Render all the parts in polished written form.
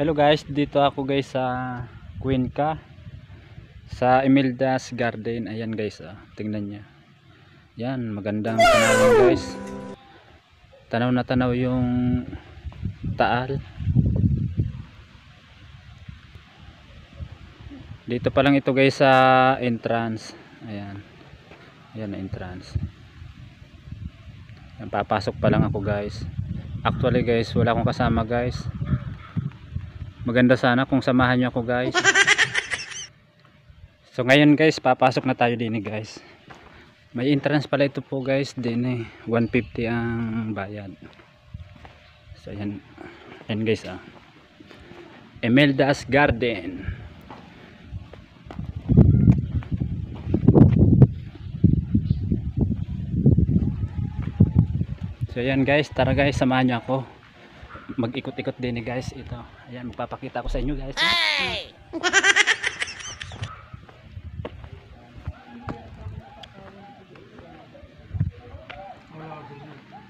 Hello guys, dito ako guys sa Cuenca, sa Imelda's Garden. Ayan guys, tingnan niya. Yan, magandang tanawin guys. Tanaw na tanaw yung Taal. Dito pa lang ito guys sa entrance. Ayan. Ayan ang entrance. Yan, papasok pa lang ako guys. Actually guys, wala akong kasama guys. Maganda sana kung samahan nyo ako guys. So ngayon guys, papasok na tayo din guys. May entrance pala ito po guys din 150 ang bayad. So ayan, ayan guys Imelda's Garden. So ayan guys, tara guys, samahan nyo ako. Mag-ikot-ikot din guys ito. Ayan, magpapakita ko sa inyo guys. Hey!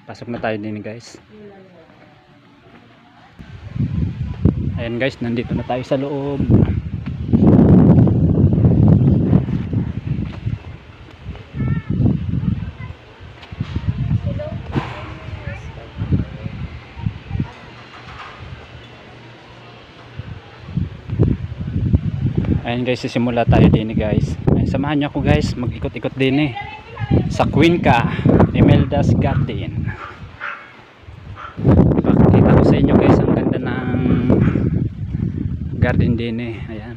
Pasok na tayo din guys. Ayan guys, nandito na tayo sa loob. Ayan guys, sisimula tayo din guys. Ayan, samahan nyo ako guys, mag-ikot-ikot din sa Cuenca, Imelda's Garden. Pakita ko sa inyo guys, ang ganda ng garden din ayan.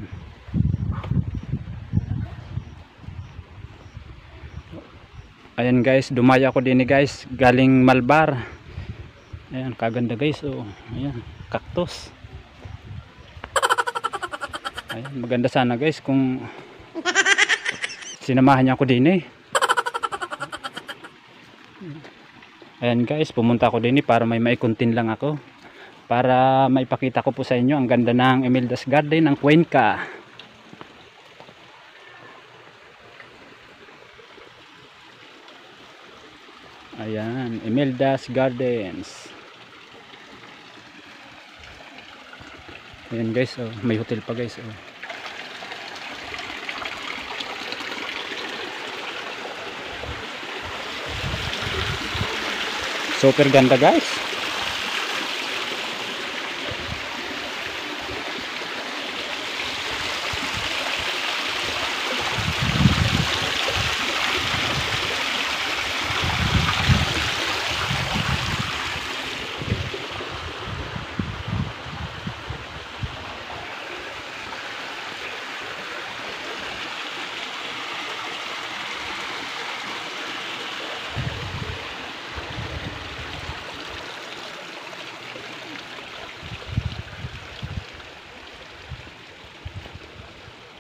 Ayan guys, dumaya ako din guys, galing Malbar. Ayan, kaganda guys, ayan, cactus. Ayan, maganda sana guys kung sinamahan niya ako din Ayan guys, pumunta ako din para may maikuntin lang ako, para maipakita ko po sa inyo ang ganda ng Imelda's Garden ng Cuenca. Ayan, Imelda's Gardens. Ayan guys, may hotel pa guys. Super ganda guys.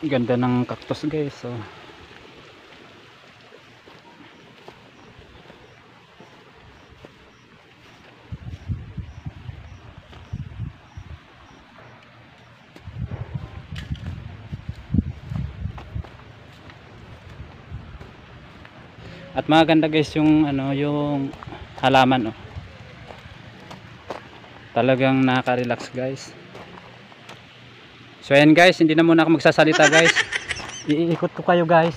Ganda ng cactus guys. At maganda guys yung yung halaman Talagang nakaka-relax guys. So ayan guys, hindi na muna ako magsasalita guys. Iikot ko kayo guys.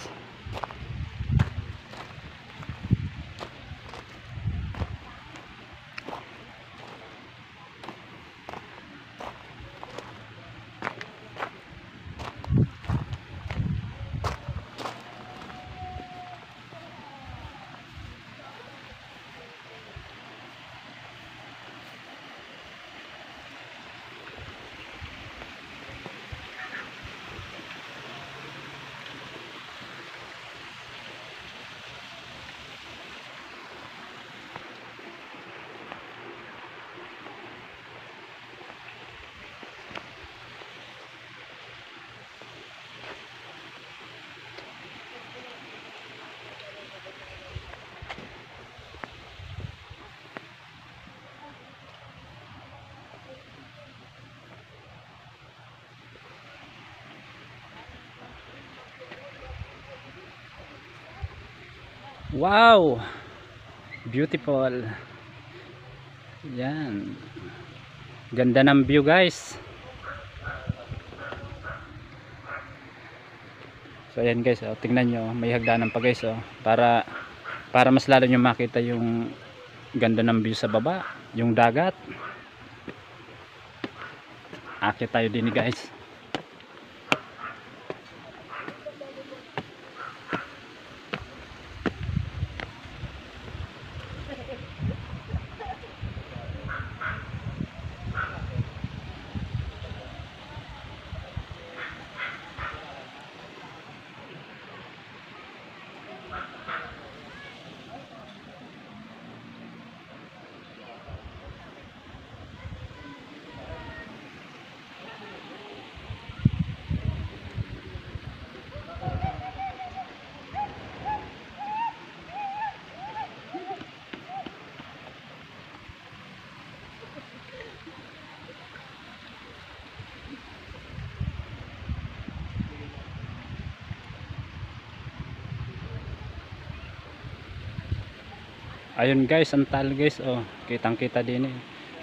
Wow, beautiful. Yan, ganda ng view guys. So ayan guys, oh, tingnan nyo, may hagdanan pa guys, oh, para mas lalo nyo makita yung ganda ng view sa baba, yung dagat. Akit tayo din guys. Ayun guys, ang tal guys, oh, kitang kita din eh.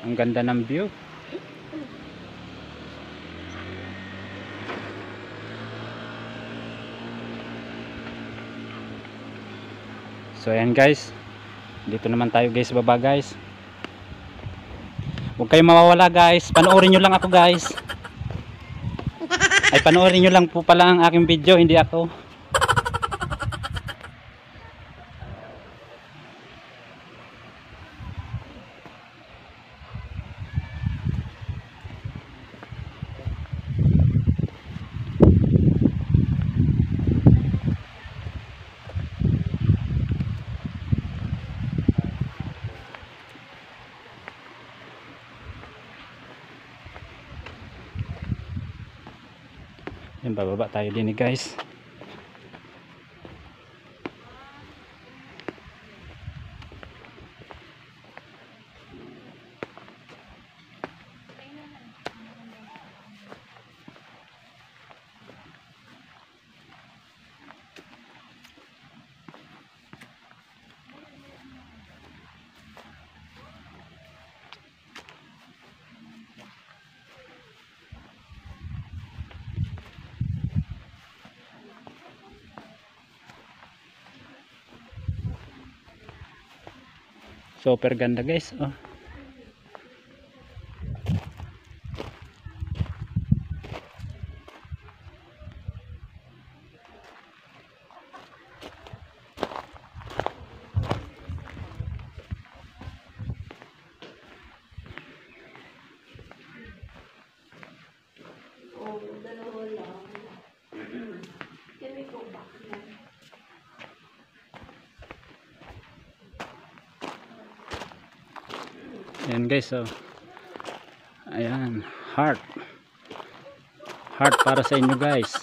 Ang ganda ng view. So ayan guys, dito naman tayo guys, baba guys. Huwag kayong mawawala guys, panoorin nyo lang ako guys. Ay, panoorin nyo lang po pala ang aking video, hindi ako. Yan, bababa tayo din guys. Super ganda guys, oh. Ayan guys, oh. Ayan, heart para sa inyo guys.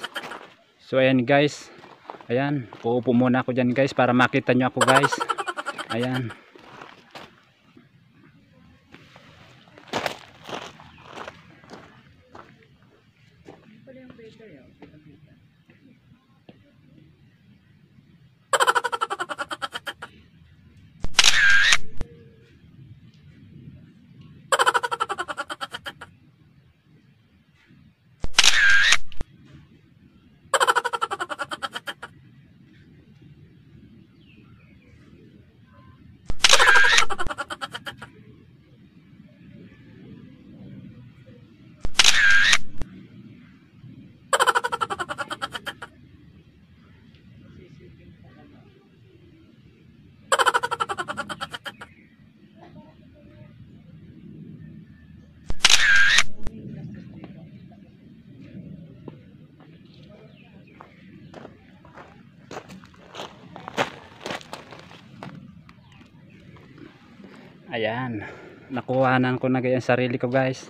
So ayan guys, ayan, uupo muna ako dyan guys para makita nyo ako guys. Ayan. Ayan, nakuhanan ko na ganyan sarili ko guys.